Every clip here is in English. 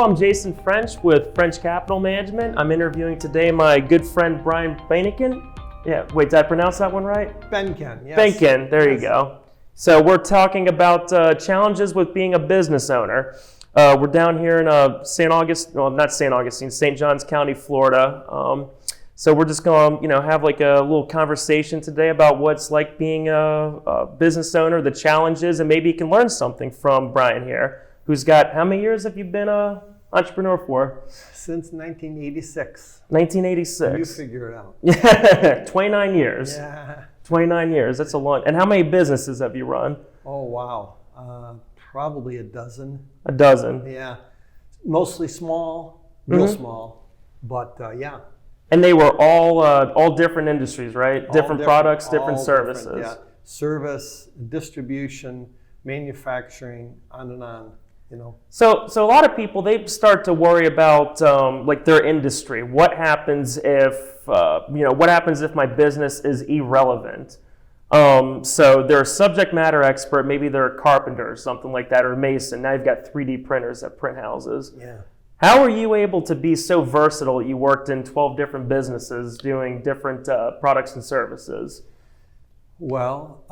Hello, I'm Jason French with French Capital Management. I'm interviewing today my good friend Brian Benken. Yeah, wait, did I pronounce that one right? Benken, yes. Benken, there you go. So we're talking about challenges with being a business owner. We're down here in St. Augustine, well, not St. Augustine, St. Johns County, Florida. So we're just going to, have like a little conversation today about what's like being a business owner, the challenges, and maybe you can learn something from Brian here, who's got, how many years have you been an entrepreneur for? Since 1986. 1986. You figure it out. Yeah, 29 years. Yeah. 29 years, that's a lot. And how many businesses have you run? Oh, wow. Probably a dozen. A dozen. Yeah. Mostly small, real small, but yeah. And they were all different industries, right? Different products, different services. Yeah. Service, distribution, manufacturing, on and on. So a lot of people, they start to worry about like their industry. What happens if what happens if my business is irrelevant? So they're a subject matter expert. Maybe they're a carpenter or something like that, or a mason. Now you've got 3D printers that print houses. Yeah. How are you able to be so versatile? You worked in 12 different businesses doing different products and services. Well,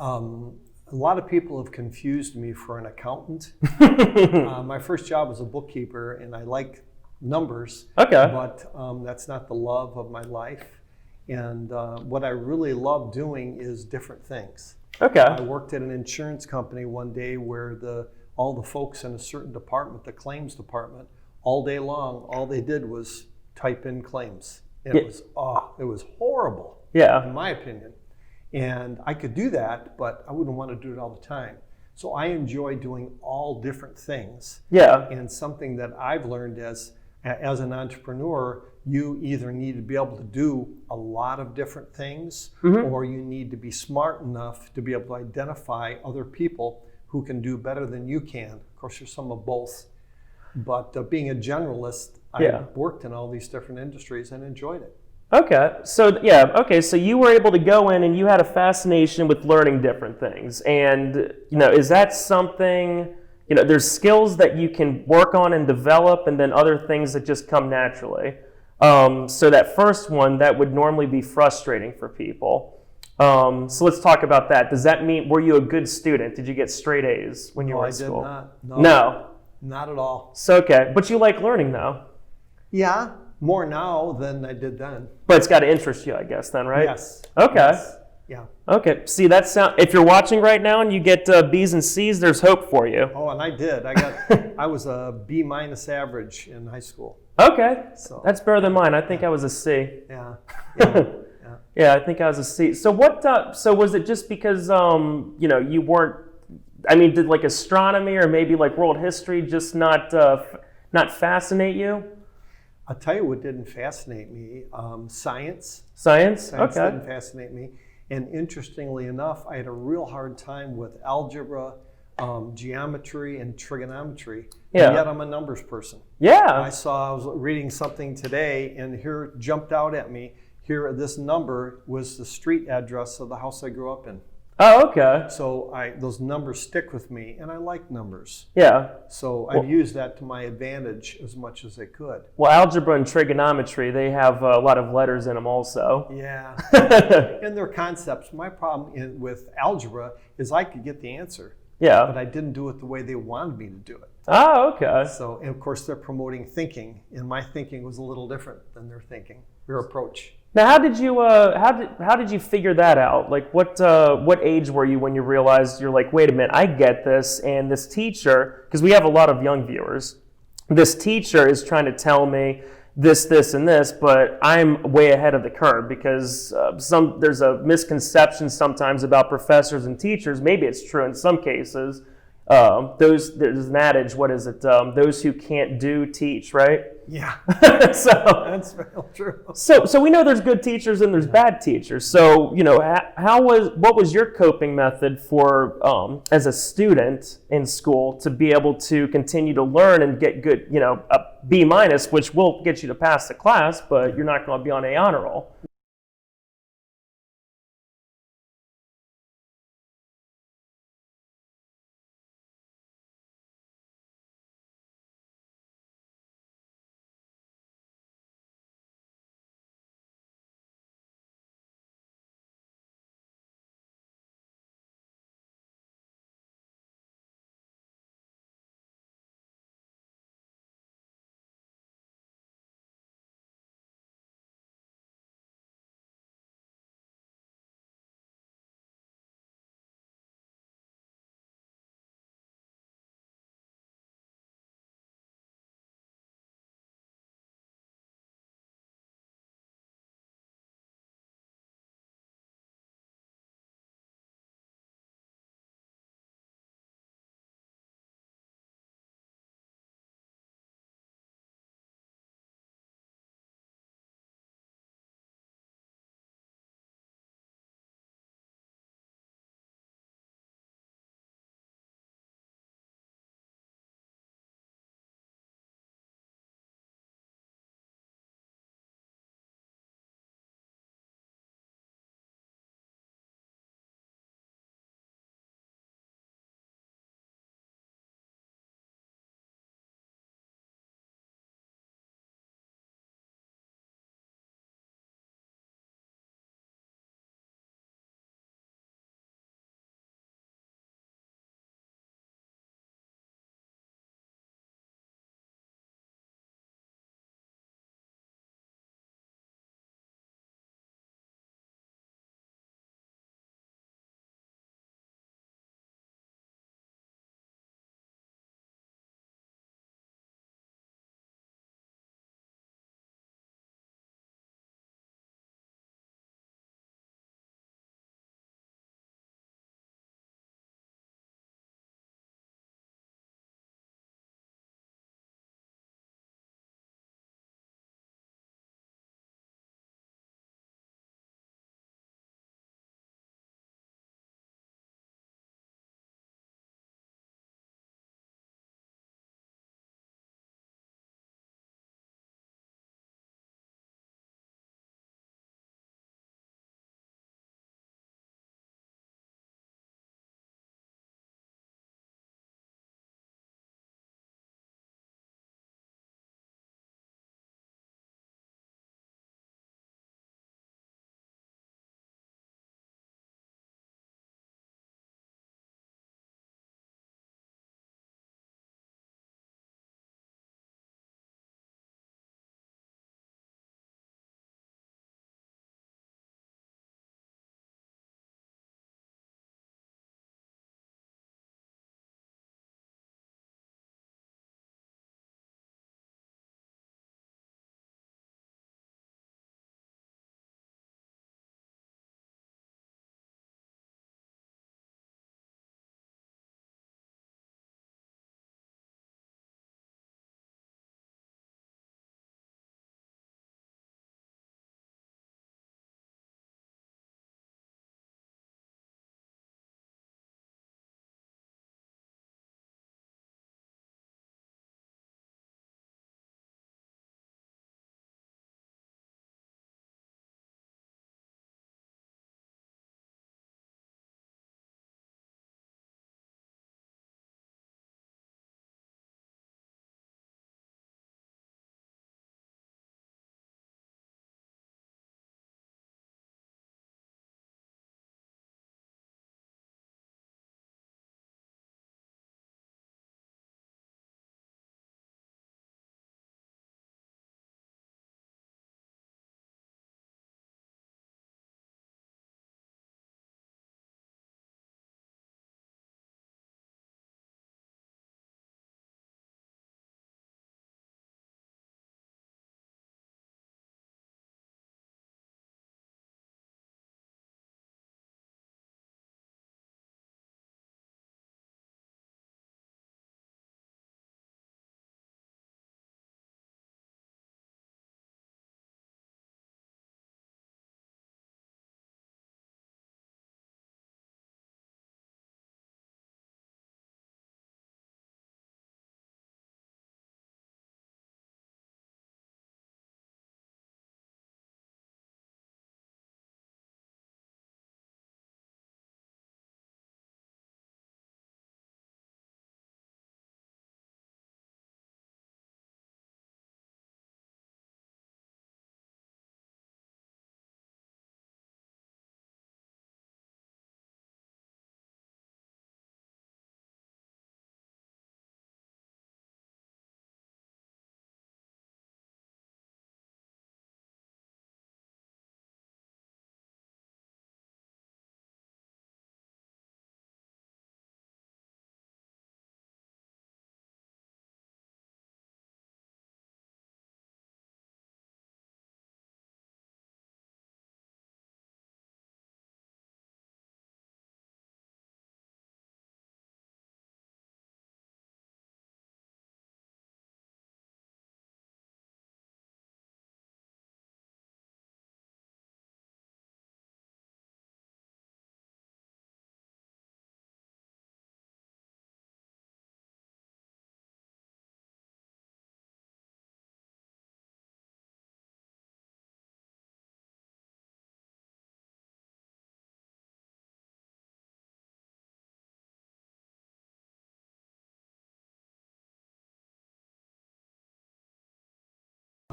a lot of people have confused me for an accountant. My first job was a bookkeeper, and I like numbers. Okay. But that's not the love of my life. And what I really love doing is different things. Okay. I worked at an insurance company one day where all the folks in a certain department, the claims department, all day long, all they did was type in claims. And it was horrible. Yeah. In my opinion. And I could do that, but I wouldn't want to do it all the time. So I enjoy doing all different things. Yeah. And something that I've learned as an entrepreneur, you either need to be able to do a lot of different things, or you need to be smart enough to be able to identify other people who can do better than you can. Of course, there's some of both. But being a generalist, I worked in all these different industries and enjoyed it. Okay. So you were able to go in and you had a fascination with learning different things. And, is that something, there's skills that you can work on and develop, and then other things that just come naturally. So that first one, that would normally be frustrating for people. So let's talk about that. Does that mean, were you a good student? Did you get straight A's when you were in school? I did not. No. Not at all. So, okay. But you like learning though? Yeah, more now than I did then. But it's got to interest you, I guess, then, right? Yes. Okay. Yes. Yeah. Okay. See, if you're watching right now and you get B's and C's, there's hope for you. Oh, and I did. I was a B- average in high school. Okay. So that's better than mine. I think I was a C. Yeah. Yeah, I think I was a C. So what? So was it just because you weren't? I mean, did like astronomy or maybe like world history just not fascinate you? I'll tell you what didn't fascinate me. Science. Science? Science Okay. didn't fascinate me. And interestingly enough, I had a real hard time with algebra, geometry, and trigonometry. Yeah. And yet I'm a numbers person. Yeah. I was reading something today, and here jumped out at me. Here, this number was the street address of the house I grew up in. Oh, okay. So those numbers stick with me, and I like numbers. Yeah. So I've used that to my advantage as much as I could. Well, algebra and trigonometry, they have a lot of letters in them also. Yeah. And they're concepts. My problem with algebra is I could get the answer. Yeah. But I didn't do it the way they wanted me to do it. Oh, okay. So, and of course, they're promoting thinking, and my thinking was a little different than their thinking, their approach. Now, how did you figure that out? Like, what age were you when you realized you're like, wait a minute, I get this, and this teacher, because we have a lot of young viewers, this teacher is trying to tell me this, and this, but I'm way ahead of the curve because there's a misconception sometimes about professors and teachers. Maybe it's true in some cases. There's an adage, what is it? Those who can't do, teach, right? Yeah. So that's very true. So we know there's good teachers and there's bad teachers. So, what was your coping method for, as a student in school to be able to continue to learn and get good, a B-, which will get you to pass the class, but you're not going to be on a honor roll.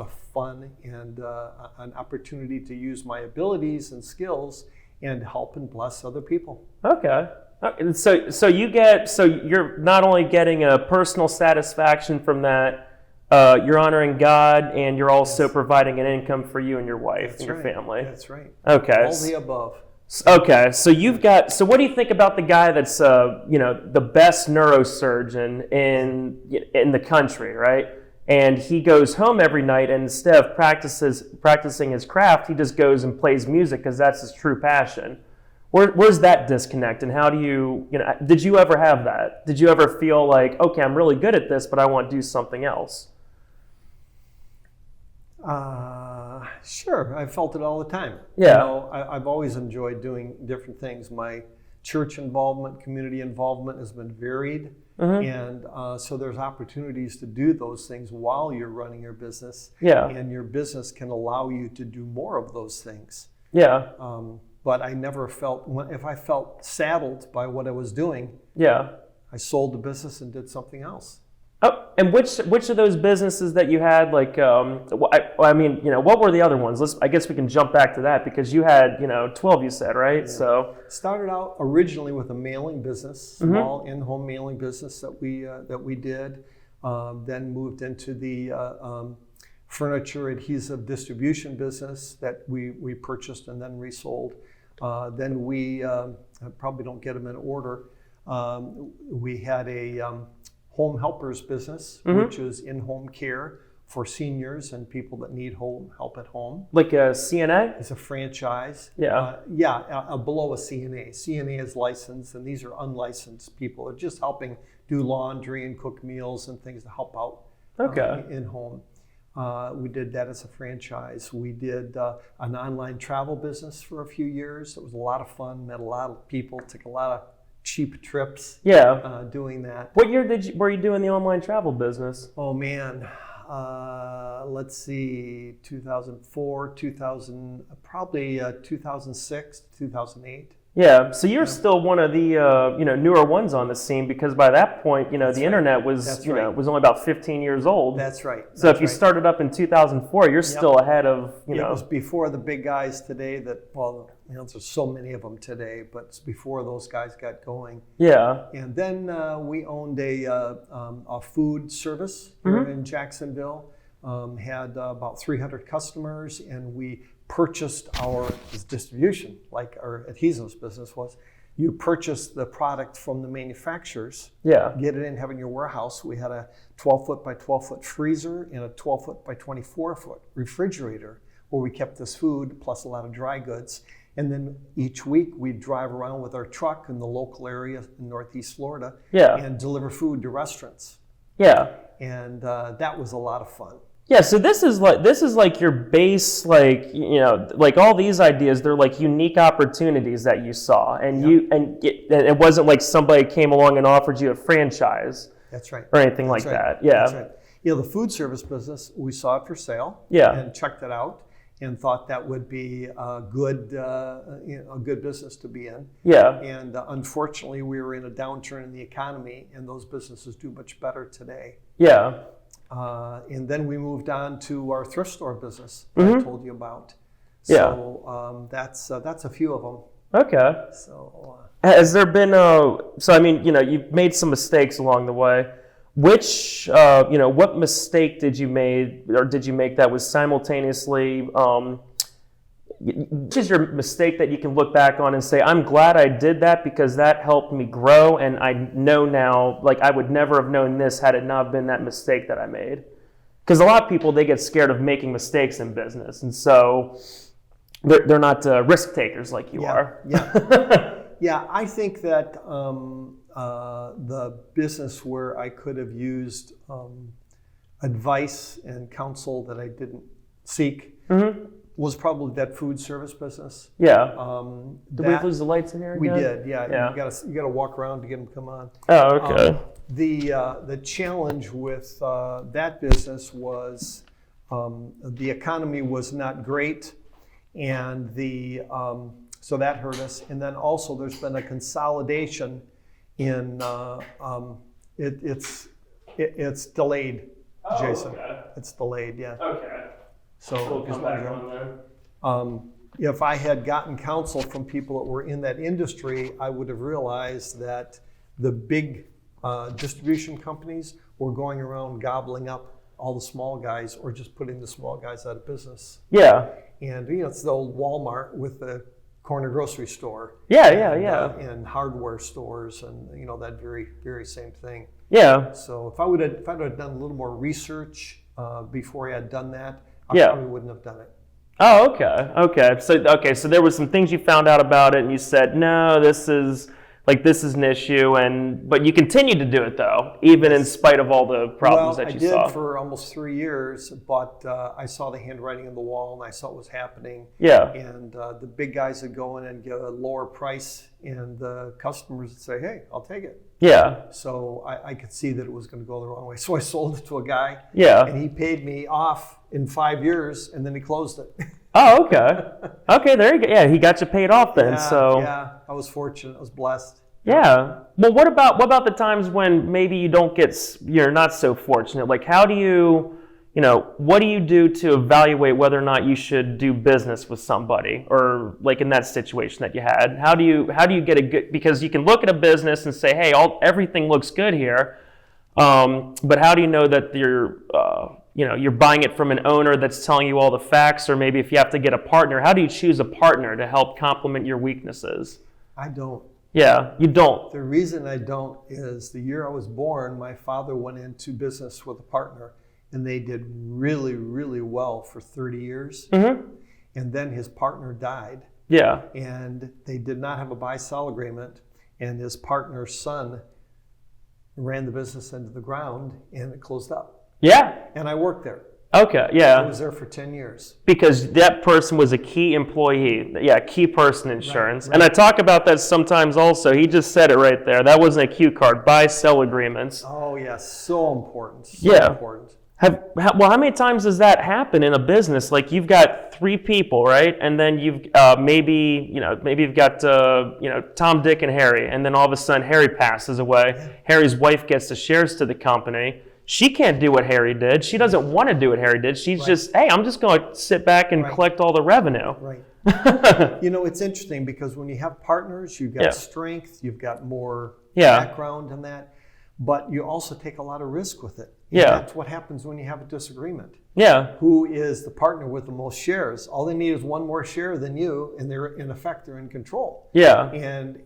of fun and an opportunity to use my abilities and skills and help and bless other people. Okay. So you're not only getting a personal satisfaction from that, you're honoring God, and you're also providing an income for you and your wife and your family. That's right. Okay. All the above. Okay, so what do you think about the guy that's the best neurosurgeon in the country, right? And he goes home every night, and instead of practicing his craft, he just goes and plays music because that's his true passion. Where's that disconnect, and how do did you ever have that? Did you ever feel like, okay, I'm really good at this, but I want to do something else? Sure. I felt it all the time. Yeah. I've always enjoyed doing different things. My church involvement, community involvement has been varied. And so there's opportunities to do those things while you're running your business. Yeah. And your business can allow you to do more of those things. Yeah. But I never felt, if I felt saddled by what I was doing, yeah, I sold the business and did something else. Oh, and which of those businesses that you had, like, I mean, what were the other ones? I guess we can jump back to that because you had, 12, you said, right? Yeah. So started out originally with a mailing business, small in-home mailing business that we did. Then moved into the furniture adhesive distribution business that we purchased and then resold. Then we I probably don't get them in order. We had a home helpers business, which is in-home care for seniors and people that need home help at home. Like a CNA? It's a franchise. Yeah. Below a CNA. CNA is licensed, and these are unlicensed people. They're just helping do laundry and cook meals and things to help out in home. We did that as a franchise. We did an online travel business for a few years. It was a lot of fun, met a lot of people, took a lot of cheap trips doing that. What year were you doing the online travel business? Oh man, let's see, 2004, 2006, 2008. Yeah, so you're still one of the newer ones on the scene because by that point, the internet was was only about 15 years old. That's right. So if you started up in 2004, you're still ahead of It was before the big guys today there's so many of them today, but it's before those guys got going. Yeah. And then we owned a food service here in Jacksonville. Had about 300 customers, and we purchased our distribution, like our adhesives business was. You purchase the product from the manufacturers, get it in, have it in your warehouse. We had a 12-foot by 12-foot freezer and a 12-foot by 24-foot refrigerator where we kept this food plus a lot of dry goods. And then each week we'd drive around with our truck in the local area in Northeast Florida and deliver food to restaurants. Yeah. And that was a lot of fun. Yeah, so this is like your base, like all these ideas. They're like unique opportunities that you saw, and it wasn't like somebody came along and offered you a franchise. That's right. Or anything like that. Yeah. That's right. The food service business, we saw it for sale. And checked it out, and thought that would be a good business to be in. Yeah. And unfortunately, we were in a downturn in the economy, and those businesses do much better today. Yeah. And then we moved on to our thrift store business that I told you about. So that's a few of them. Okay. So has there been you've made some mistakes along the way. Which what mistake did you make that was simultaneously which is your mistake that you can look back on and say, I'm glad I did that because that helped me grow, and I know now, like, I would never have known this had it not been that mistake that I made. Because a lot of people, they get scared of making mistakes in business, and so they're not risk takers like you are. Yeah, I think that the business where I could have used advice and counsel that I didn't seek was probably that food service business. Yeah. Did we lose the lights in here again? We did, yeah. You got to walk around to get them to come on. Oh, okay. The challenge with that business was the economy was not great, and so that hurt us. And then also there's been a consolidation in it's delayed, Jason. Okay. It's delayed, yeah. Okay. So We'll come back on that. if I had gotten counsel from people that were in that industry, I would have realized that the big distribution companies were going around gobbling up all the small guys or just putting the small guys out of business. Yeah. And it's the old Walmart with the corner grocery store. Yeah, And hardware stores and that very, very same thing. Yeah. So if I would have done a little more research before I had done that, I Yeah. probably wouldn't have done it. Oh, okay. So there were some things you found out about it, and you said, no, this is an issue, but you continued to do it though, even in spite of all the problems that you saw. I did for almost 3 years, but I saw the handwriting on the wall, and I saw what was happening. Yeah. And the big guys would go in and get a lower price, and the customers would say, "Hey, I'll take it." Yeah. So I could see that it was going to go the wrong way. So I sold it to a guy. Yeah. And he paid me off in 5 years, and then he closed it. Oh, okay. Okay, there you go. Yeah, he got you paid off then. Yeah, I was fortunate. I was blessed. Yeah. Well, what about the times when maybe you're not so fortunate? Like, how do what do you do to evaluate whether or not you should do business with somebody, or like in that situation that you had? How do you get a good, because you can look at a business and say, hey, everything looks good here, but how do you know that you're buying it from an owner that's telling you all the facts, or maybe if you have to get a partner, how do you choose a partner to help complement your weaknesses? I don't. Yeah, you don't. The reason I don't is the year I was born, my father went into business with a partner, and they did really, really well for 30 years. Mm-hmm. And then his partner died. Yeah. And they did not have a buy-sell agreement, and his partner's son ran the business into the ground, and it closed up. Yeah. And I worked there. Okay, yeah. I was there for 10 years. Because that person was a key employee. Yeah, key person insurance. Right. And I talk about that sometimes also. He just said it right there. That wasn't a cue card. Buy-sell agreements. Oh, yes. So important. Important. How many times does that happen in a business? Like, you've got 3 people, right? And then you've maybe you've got Tom, Dick, and Harry. And then all of a sudden Harry passes away. Yeah. Harry's wife gets the shares to the company. She can't do what Harry did. She doesn't want to do what Harry did. She's just, hey, I'm just going to sit back and collect all the revenue. Right. It's interesting because when you have partners, you've got strength, you've got more background in that, but you also take a lot of risk with it. And that's what happens when you have a disagreement. Yeah. Who is the partner with the most shares? All they need is one more share than you, and they're in control. Yeah. And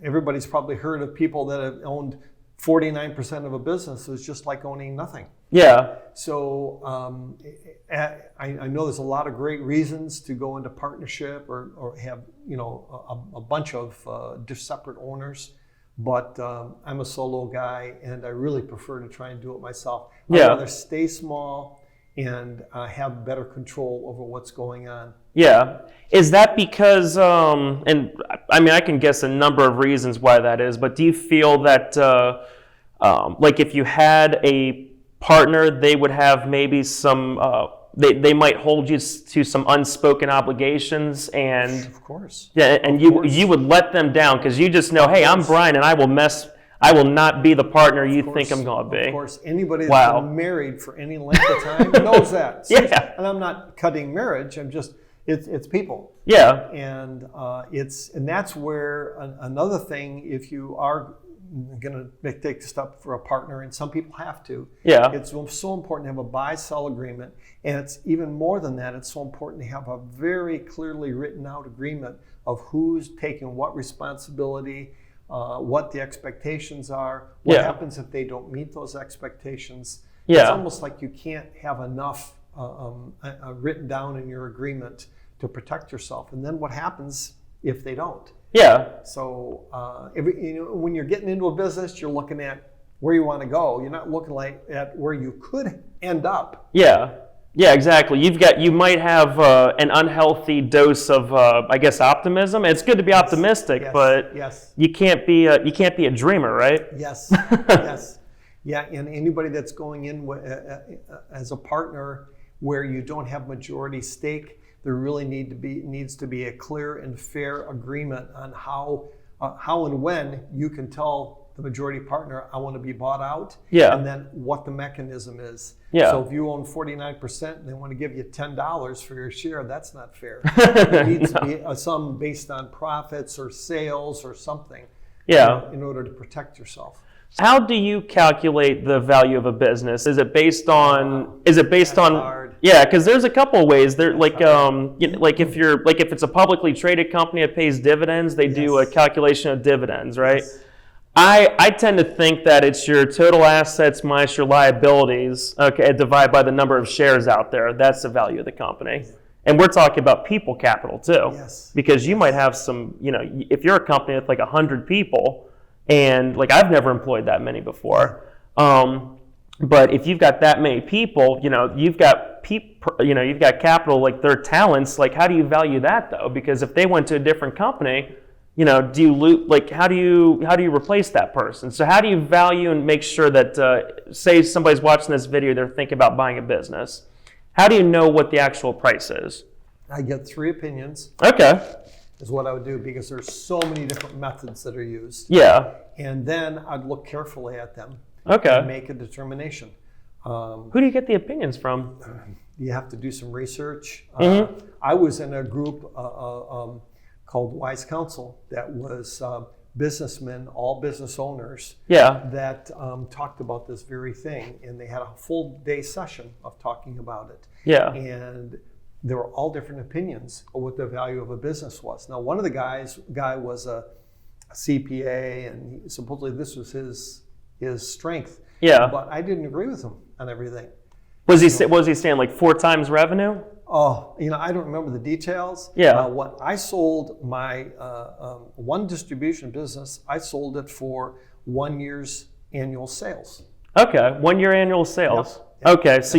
everybo's probably heard of people that have owned 49% of a business. Is just like owning nothing. Yeah. So I know there's a lot of great reasons to go into partnership or have a bunch of separate owners, but I'm a solo guy, and I really prefer to try and do it myself. I'd rather stay small and have better control over what's going on. Yeah. Is that because, and I mean, I can guess a number of reasons why that is, but do you feel that, like if you had a partner, they would have maybe some, they might hold you to some unspoken obligations, and of course, and you would let them down because you just know, hey, I'm Brian, and I will not be the partner you think I'm going to be. Of course, anybody that's been married for any length of time knows that. Yeah. And I'm not cutting marriage. I'm just, it's people. Yeah. And that's where another thing, if you are going to take a step for a partner, and some people have to. Yeah. It's so important to have a buy-sell agreement, and it's even more than that. It's so important to have a very clearly written out agreement of who's taking what responsibility, what the expectations are, what happens if they don't meet those expectations. Yeah. It's almost like you can't have enough written down in your agreement to protect yourself, and then what happens if they don't? Yeah. So when you're getting into a business, you're looking at where you want to go. You're not looking at where you could end up. Yeah. Yeah, exactly. You might have an unhealthy dose of, I guess, optimism. It's good to be optimistic, but you can't be a dreamer, right? Yes. Yes. Yeah, and anybody that's going in as a partner where you don't have majority stake, there really needs to be a clear and fair agreement on how and when you can tell the majority partner, I want to be bought out. Yeah. And then what the mechanism is. Yeah. So if you own 49% and they want to give you $10 for your share, that's not fair. There needs to be some based on profits or sales or something. Yeah. In order to protect yourself. How do you calculate the value of a business? Is it based on? Hard. Yeah, because there's a couple of ways. There, like if it's a publicly traded company that pays dividends, they do a calculation of dividends, right? Yes. I tend to think that it's your total assets minus your liabilities, okay, divided by the number of shares out there. That's the value of the company. And we're talking about people capital too. Yes. Because you might have some, if you're a company with like 100 people, and like I've never employed that many before, but if you've got that many people, you've got capital, like their talents. Like, how do you value that though? Because if they went to a different company, do you how do you replace that person? So how do you value and make sure that say somebody's watching this video, they're thinking about buying a business. How do you know what the actual price is? I get 3 opinions. Okay. Is what I would do, because there's so many different methods that are used. Yeah. And then I'd look carefully at them. Okay. And make a determination. Who do you get the opinions from? You have to do some research. Mm-hmm. I was in a group called Wise Counsel that was businessmen, all business owners, that talked about this very thing. And they had a full day session of talking about it. Yeah. And there were all different opinions of what the value of a business was. Now, one of the guy was a CPA, and supposedly this was his strength. Yeah. But I didn't agree with him on everything. Was he saying like 4 times revenue? Oh, I don't remember the details. Yeah. When I sold my one distribution business, I sold it for 1 year's annual sales. Okay, 1 year annual sales. Yep. Okay, so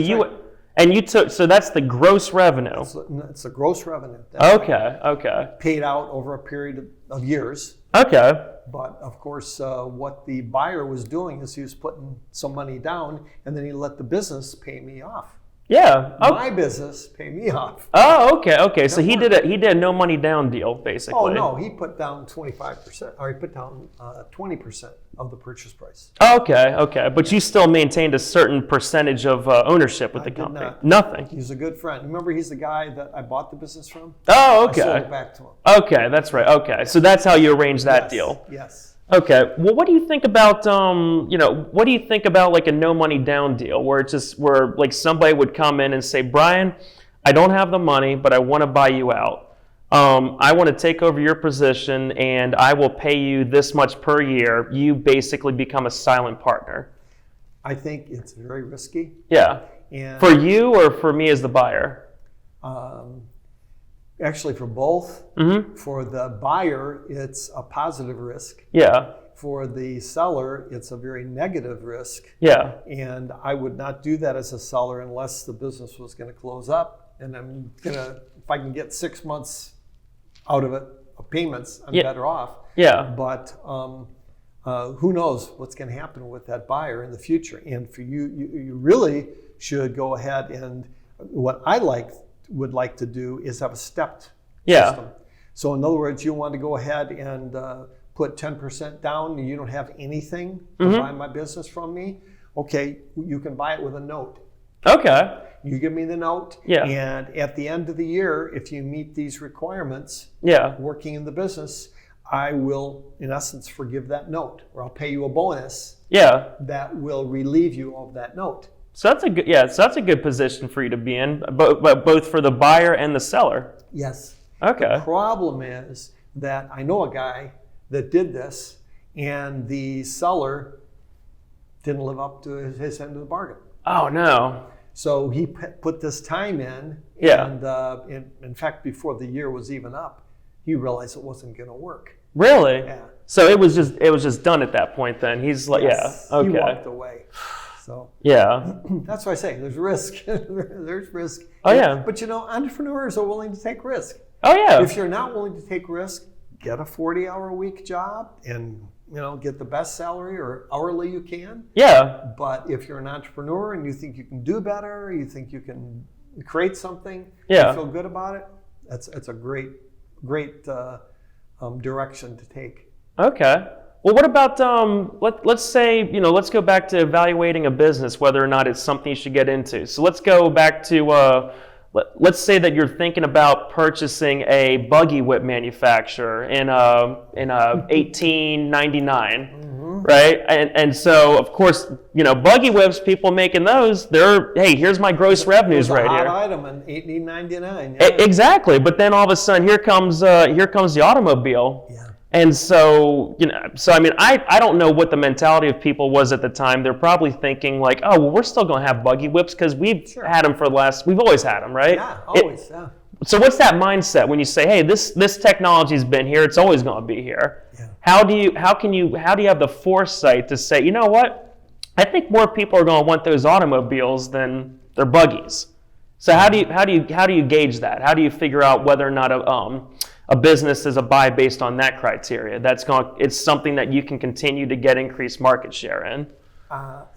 so that's the gross revenue. It's the gross revenue. Okay. Paid out over a period of years. Okay. But of course, what the buyer was doing is he was putting some money down, and then he let the business pay me off. Yeah. My business pay me off. Oh, okay. So he did a no money down deal, basically. Oh no, he put down 25%, or he put down 20% of the purchase price. Okay. But you still maintained a certain percentage of ownership with the company. Not. Nothing. He's a good friend. Remember, he's the guy that I bought the business from. Oh, okay. I sold it back to him. Okay, that's right. Okay, so that's how you arranged that deal. Yes. Okay. Well, what do you think about what do you think about like a no money down deal where like somebody would come in and say, Brian, I don't have the money, but I want to buy you out. I want to take over your position and I will pay you this much per year. You basically become a silent partner. I think it's very risky. Yeah. And for you or for me as the buyer? Actually, for both. Mm-hmm. For the buyer, it's a positive risk. Yeah. For the seller, it's a very negative risk. Yeah. And I would not do that as a seller unless the business was going to close up. And I'm going to, if I can get 6 months out of it, of payments, I'm better off. Yeah. But who knows what's going to happen with that buyer in the future. And for you really should go ahead and, what I would like to do is have a stepped system. So in other words, you want to go ahead and put 10% down and you don't have anything to buy my business from me. Okay, you can buy it with a note. Okay. You give me the note, and at the end of the year, if you meet these requirements, working in the business, I will, in essence, forgive that note, or I'll pay you a bonus that will relieve you of that note. So that's a good position for you to be in, both for the buyer and the seller. Yes. Okay. The problem is that I know a guy that did this, and the seller didn't live up to his end of the bargain. Oh no. So he put this time in, and in fact, before the year was even up, he realized it wasn't going to work. Really? Yeah. So it was just done at that point. Then he's like, okay. He walked away. So that's why I say there's risk. There's risk. Oh yeah. But entrepreneurs are willing to take risk. Oh yeah. If you're not willing to take risk, get a 40-hour-a-week job and get the best salary or hourly you can. Yeah. But if you're an entrepreneur and you think you can do better, you think you can create something, you feel good about it, it's a great direction to take. Okay. Well, what about let's say, let's go back to evaluating a business, whether or not it's something you should get into. So let's go back to let's say that you're thinking about purchasing a buggy whip manufacturer in 1899. Right, and so of course, buggy whips, people making those, hey, here's my gross revenues right here. It was a hot item in 1899. Exactly, but then all of a sudden, here comes the automobile. Yeah. And so, I mean, I don't know what the mentality of people was at the time. They're probably thinking like, oh, well, we're still going to have buggy whips because we've had them we've always had them, right? Yeah, always, yeah. So what's that mindset when you say, hey, this technology's been here, it's always going to be here? Yeah. How do you have the foresight to say, you know what? I think more people are going to want those automobiles than their buggies. So how do you gauge that? How do you figure out whether or not a business is a buy based on that criteria? It's something that you can continue to get increased market share in.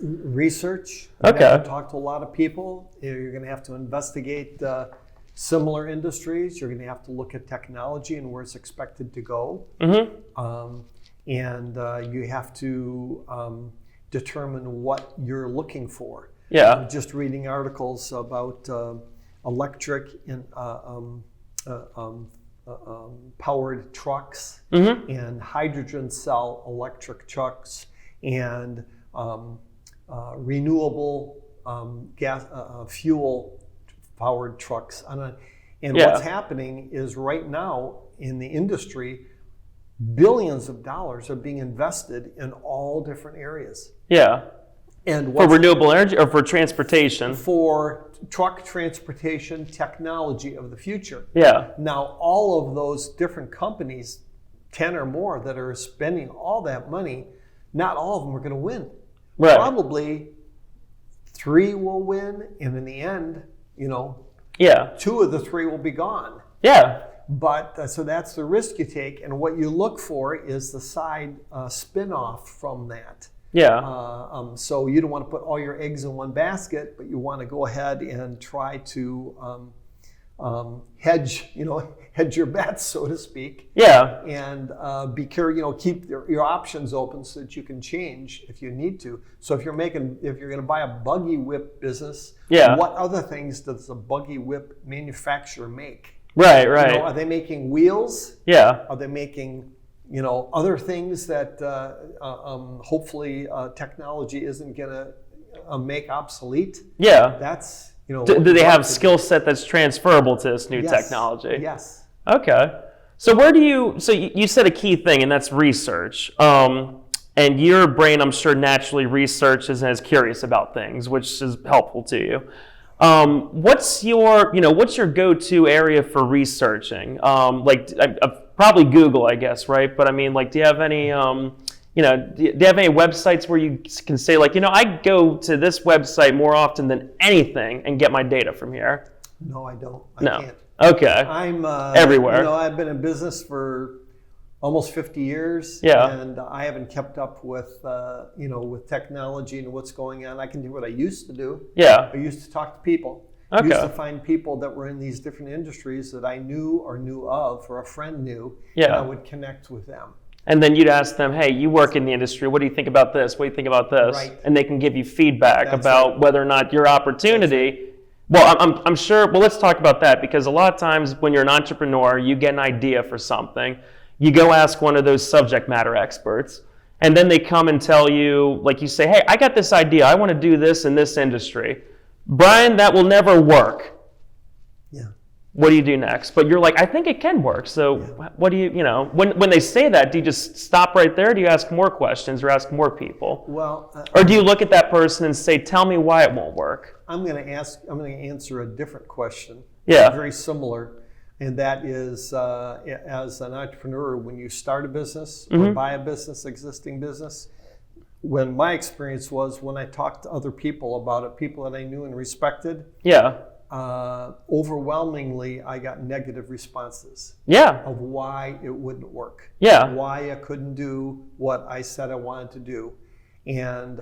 Research. Okay. I've talked to a lot of people. You're going to have to investigate similar industries. You're going to have to look at technology and where it's expected to go. And you have to determine what you're looking for. Yeah. I'm just reading articles about electric and powered trucks and hydrogen cell electric trucks and renewable gas fuel powered trucks. And what's happening is right now in the industry, billions of dollars are being invested in all different areas. Yeah. And for renewable energy or for transportation? For truck transportation technology of the future. Yeah. Now, all of those different companies, 10 or more, that are spending all that money, not all of them are going to win. Right. Probably 3 will win, and in the end, 2 of the 3 will be gone. Yeah. But so that's the risk you take, and what you look for is the side spin-off from that. Yeah. So you don't want to put all your eggs in one basket, but you want to go ahead and try to hedge your bets, so to speak. Yeah. And be careful. Keep your options open so that you can change if you need to. So if you're going to buy a buggy whip business, what other things does a buggy whip manufacturer make? Right. Right. Are they making wheels? Yeah. Are they making other things that hopefully technology isn't going to make obsolete? Yeah. That's, do they have skill set that's transferable to this new technology? Yes. Okay. So you said a key thing, and that's research. And your brain, I'm sure, naturally researches and is curious about things, which is helpful to you. What's your go-to area for researching? Probably Google, I guess, right? But I mean, do you have any, do you have any websites where you can say, I go to this website more often than anything and get my data from here? No, I don't. I can't. Okay. I'm everywhere. I've been in business for almost 50 years. Yeah. And I haven't kept up with, with technology and what's going on. I can do what I used to do. Yeah. I used to talk to people. Okay. I used to find people that were in these different industries that I knew or knew of, or a friend knew, and I would connect with them. And then you'd ask them, hey, you work in the industry, what do you think about this? What do you think about this? Right. And they can give you feedback about whether or not your opportunity. Well, I'm sure, let's talk about that, because a lot of times when you're an entrepreneur, you get an idea for something. You go ask one of those subject matter experts, and then they come and tell you, you say, hey, I got this idea. I want to do this in this industry. Brian, that will never work. Yeah. What do you do next? But you're like, I think it can work. So what do you, when they say that, do you just stop right there? Do you ask more questions or ask more people? Well, or do you look at that person and say, tell me why it won't work? I'm going to answer a different question. Yeah. Very similar. And that is, as an entrepreneur, when you start a business or buy a business, existing business, when my experience was when I talked to other people about it, people that I knew and respected, overwhelmingly I got negative responses of why it wouldn't work, why I couldn't do what I said I wanted to do. And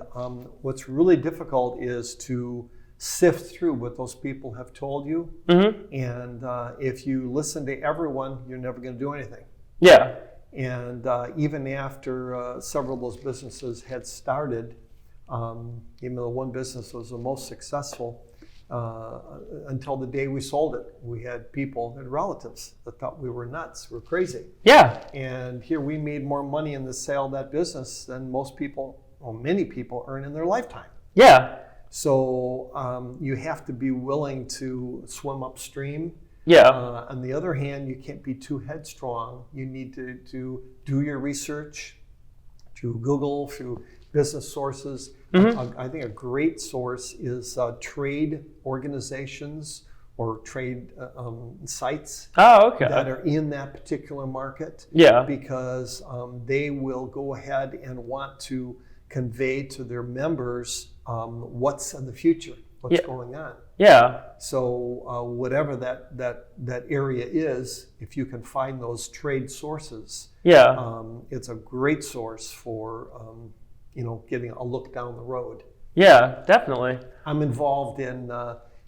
what's really difficult is to sift through what those people have told you. And if you listen to everyone, you're never going to do anything. And even after several of those businesses had started, even though one business was the most successful, until the day we sold it, we had people and relatives that thought we were nuts, we're crazy. Yeah. And here we made more money in the sale of that business than most people, or many people, earn in their lifetime. Yeah. So you have to be willing to swim upstream. Yeah. On the other hand, you can't be too headstrong. You need to do your research through Google, through business sources. I think a great source is trade organizations or trade sites that are in that particular market. Yeah. Because they will go ahead and want to convey to their members what's in the future, what's going on. Yeah. So whatever that area is, if you can find those trade sources, it's a great source for getting a look down the road. Yeah, definitely. I'm involved in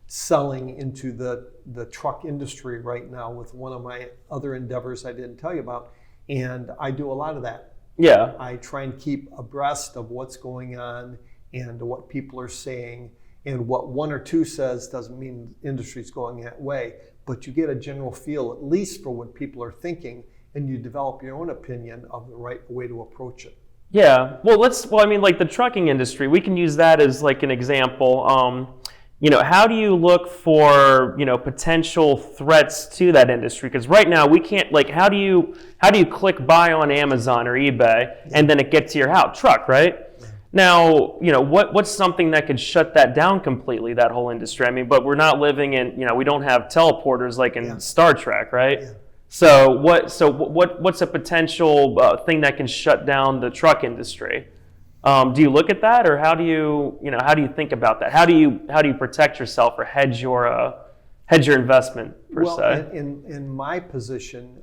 selling into the truck industry right now with one of my other endeavors I didn't tell you about, and I do a lot of that. Yeah. I try and keep abreast of what's going on and what people are saying. And what one or two says doesn't mean the industry's going that way, but you get a general feel, at least for what people are thinking, and you develop your own opinion of the right way to approach it. Yeah. Well, I mean, like the trucking industry, we can use that as like an example. How do you look for, potential threats to that industry? Because right now we can't, like, how do you click buy on Amazon or eBay and then it gets to your house? Truck, right? Now, what's something that could shut that down completely, that whole industry? I mean, but we're not living in, we don't have teleporters like in Star Trek, right? Yeah. So what's a potential thing that can shut down the truck industry? Do you look at that, or how do you think about that? How do you protect yourself or hedge your investment per se? In my position,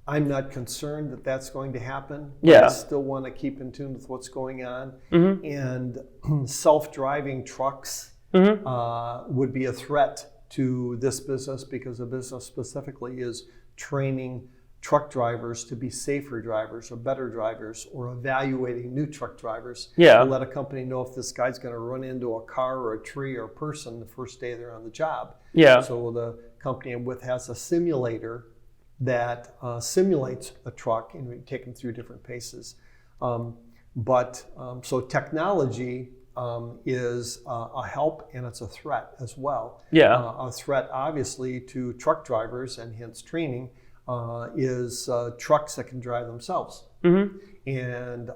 I'm not concerned that that's going to happen. Yeah. I still want to keep in tune with what's going on. Mm-hmm. And self-driving trucks would be a threat to this business, because the business specifically is training truck drivers to be safer drivers or better drivers, or evaluating new truck drivers. Yeah. To let a company know if this guy's going to run into a car or a tree or a person the first day they're on the job. Yeah. So the company I'm with has a simulator that simulates a truck, and we take them through different paces. So technology is a help, and it's a threat as well. Yeah. A threat, obviously, to truck drivers, and hence training, is trucks that can drive themselves. Mm-hmm. And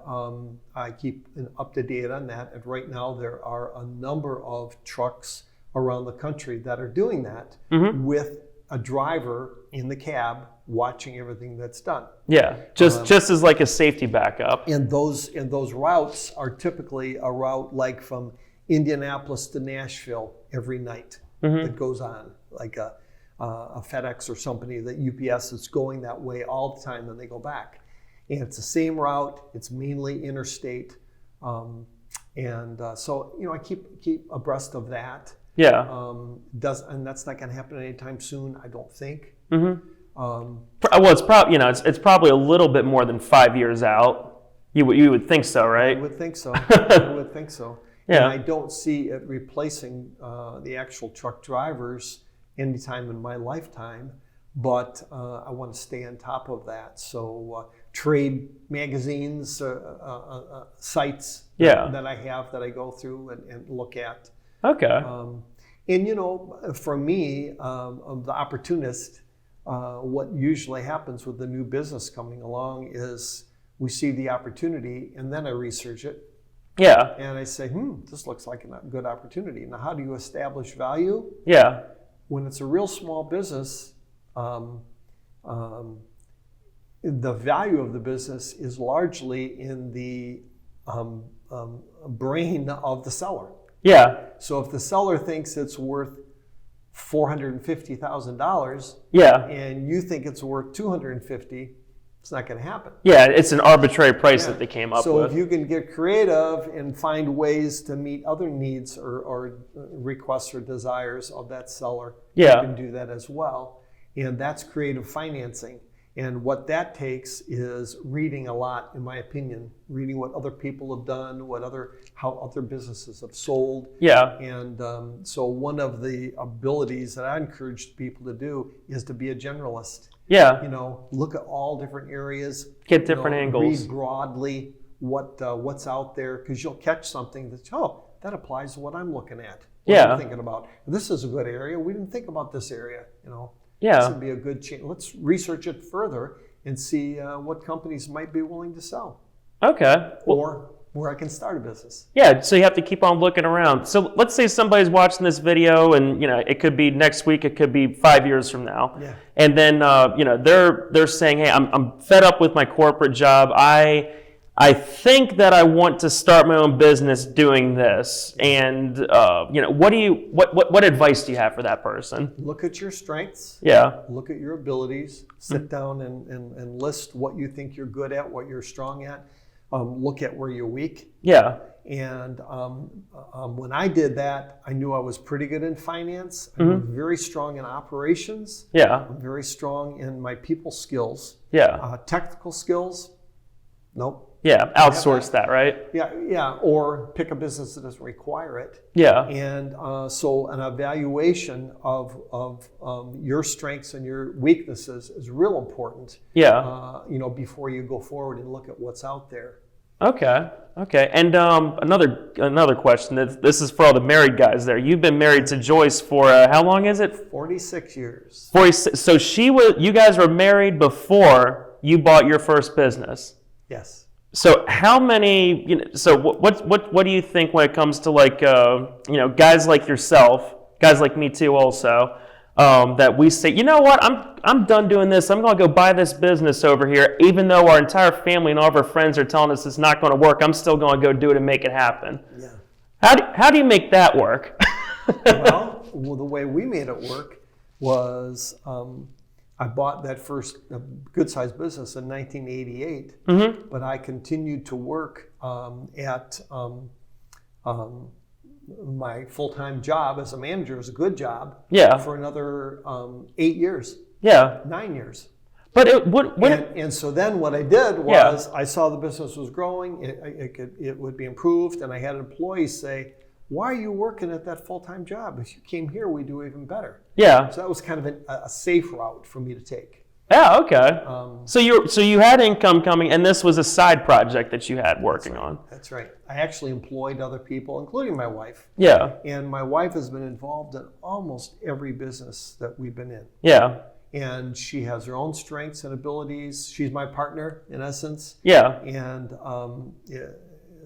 I keep up to date on that. And right now there are a number of trucks around the country that are doing that with a driver in the cab watching everything that's done. Yeah, just as like a safety backup. And those routes are typically a route like from Indianapolis to Nashville every night that goes on, like a FedEx or somebody, that UPS is going that way all the time, and they go back. And it's the same route. It's mainly interstate, so I keep abreast of that. Yeah. And that's not going to happen anytime soon, I don't think. Well, it's probably a little bit more than 5 years out. You would think so, right? I would think so. I would think so. Yeah. And I don't see it replacing the actual truck drivers anytime in my lifetime, but I want to stay on top of that. So trade magazines, sites that I have that I go through and look at. Okay. For me, the opportunist, what usually happens with the new business coming along is we see the opportunity, and then I research it. Yeah. And I say, this looks like a good opportunity. Now, how do you establish value? Yeah. When it's a real small business, the value of the business is largely in the brain of the seller. Yeah. So if the seller thinks it's worth $450,000, and you think it's worth $250,000, it's not going to happen. Yeah, it's an arbitrary price that they came up with. So if you can get creative and find ways to meet other needs or requests or desires of that seller, you can do that as well. And that's creative financing. And what that takes is reading a lot, in my opinion, reading what other people have done, how other businesses have sold. Yeah. And so one of the abilities that I encourage people to do is to be a generalist. Yeah. You know, look at all different areas. Get different angles. Read broadly what's out there, because you'll catch something that's, that applies to what I'm looking at. What I'm thinking about. This is a good area. We didn't think about this area, you know. Yeah. This would be a good change. Let's research it further and see what companies might be willing to sell. Okay. Or where I can start a business. Yeah, so you have to keep on looking around. So let's say somebody's watching this video, and it could be next week, it could be 5 years from now. Yeah. And then they're saying, hey, I'm fed up with my corporate job. I think that I want to start my own business doing this. And what advice do you have for that person? Look at your strengths. Yeah. Look at your abilities. Sit down and list what you think you're good at, what you're strong at. Look at where you're weak. Yeah. And when I did that, I knew I was pretty good in finance. I'm very strong in operations. Yeah. I'm very strong in my people skills. Yeah. Technical skills, nope. Yeah, outsource that, right? Yeah, or pick a business that doesn't require it. Yeah. And so an evaluation of your strengths and your weaknesses is real important. Yeah. Before you go forward and look at what's out there. Okay. And another question. This is for all the married guys there. You've been married to Joyce for how long is it? 46 years. 46. So you guys were married before you bought your first business. Yes. So how many? So what do you think when it comes to guys like yourself, guys like me too, also, that we say, you know what, I'm done doing this. I'm going to go buy this business over here, even though our entire family and all of our friends are telling us it's not going to work. I'm still going to go do it and make it happen. Yeah. How do you make that work? Well, the way we made it work was I bought that first good-sized business in 1988, but I continued to work at my full-time job as a manager. It was a good job. Yeah. For another 8 years. Yeah. 9 years. But And so then what I did was I saw the business was growing. It would be improved, and I had employees say, "Why are you working at that full-time job? If you came here, we'd do even better." Yeah. So that was kind of a safe route for me to take. Yeah. Okay. So you had income coming, and this was a side project that you had working on. That's right. I actually employed other people, including my wife. Yeah. And my wife has been involved in almost every business that we've been in. Yeah. And she has her own strengths and abilities. She's my partner, in essence. Yeah. And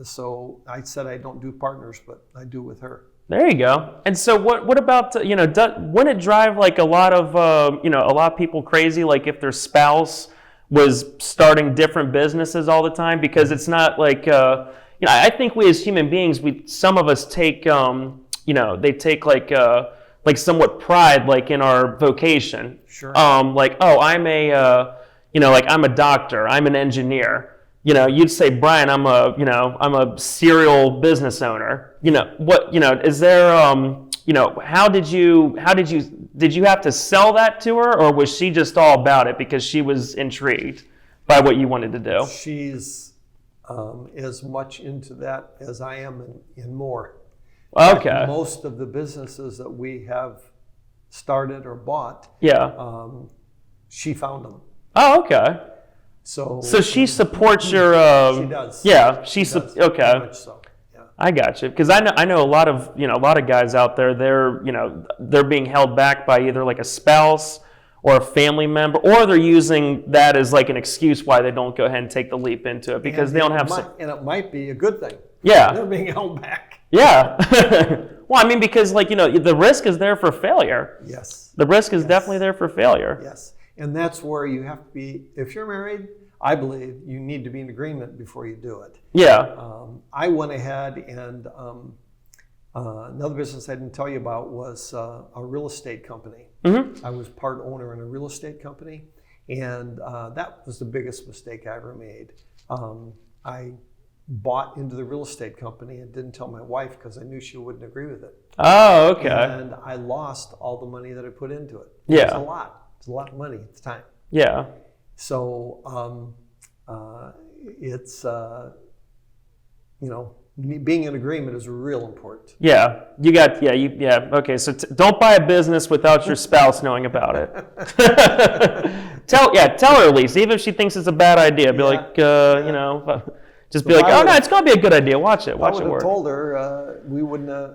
so I said I don't do partners, but I do with her. There you go. And so what about, wouldn't it drive a lot of people crazy, like if their spouse was starting different businesses all the time? Because it's not I think we as human beings, some of us take, they take somewhat pride in our vocation. Sure. I'm a doctor, I'm an engineer. You'd say, Brian, I'm a serial business owner. Is there, did you have to sell that to her, or was she just all about it because she was intrigued by what you wanted to do? She's as much into that as I am and more. Okay. Most of the businesses that we have started or bought, she found them. Oh, okay. So she supports your. She does. Yeah, okay. Very much so. Yeah. I got you, because I know a lot of guys out there. They're being held back by either a spouse or a family member, or they're using that as an excuse why they don't go ahead and take the leap into it because they don't have. And it might be a good thing. Yeah. They're being held back. Yeah. Well, I mean, because the risk is there for failure. Yes. The risk is definitely there for failure. Yes. And that's where you have to be, if you're married, I believe you need to be in agreement before you do it. Yeah. I went ahead and another business I didn't tell you about was a real estate company. Mm-hmm. I was part owner in a real estate company, and that was the biggest mistake I ever made. I bought into the real estate company and didn't tell my wife because I knew she wouldn't agree with it. Oh, okay. And I lost all the money that I put into it. Yeah. It was a lot. It's a lot of money at the time. Yeah. So it's, being in agreement is real important. Yeah. Okay. So don't buy a business without your spouse knowing about it. Tell her at least, even if she thinks it's a bad idea. Be like, just be like, oh no, it's gonna be a good idea. Watch it. Watch it work. I would have told her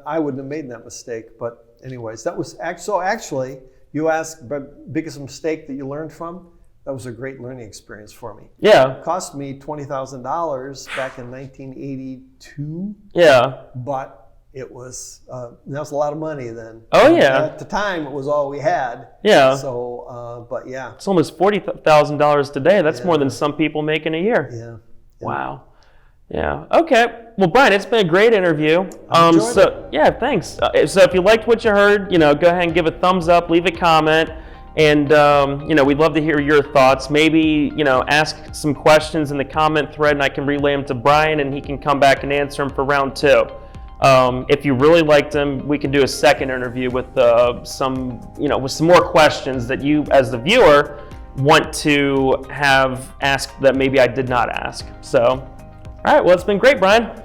I wouldn't have made that mistake. But anyways, that was actually you asked, but biggest mistake that you learned from. That was a great learning experience for me. Yeah. It cost me $20,000 back in 1982. Yeah. But it was that was a lot of money then. Oh yeah. At the time, it was all we had. Yeah. So, but yeah. It's almost $40,000 today. That's more than some people make in a year. Yeah. Wow. Yeah. Okay. Well, Brian, it's been a great interview. Yeah, thanks. So if you liked what you heard, go ahead and give a thumbs up, leave a comment, and we'd love to hear your thoughts. Maybe ask some questions in the comment thread, and I can relay them to Brian, and he can come back and answer them for round 2. If you really liked him, we can do a second interview with some more questions that you, as the viewer, want to have asked that maybe I did not ask. So. All right, well, it's been great, Brian.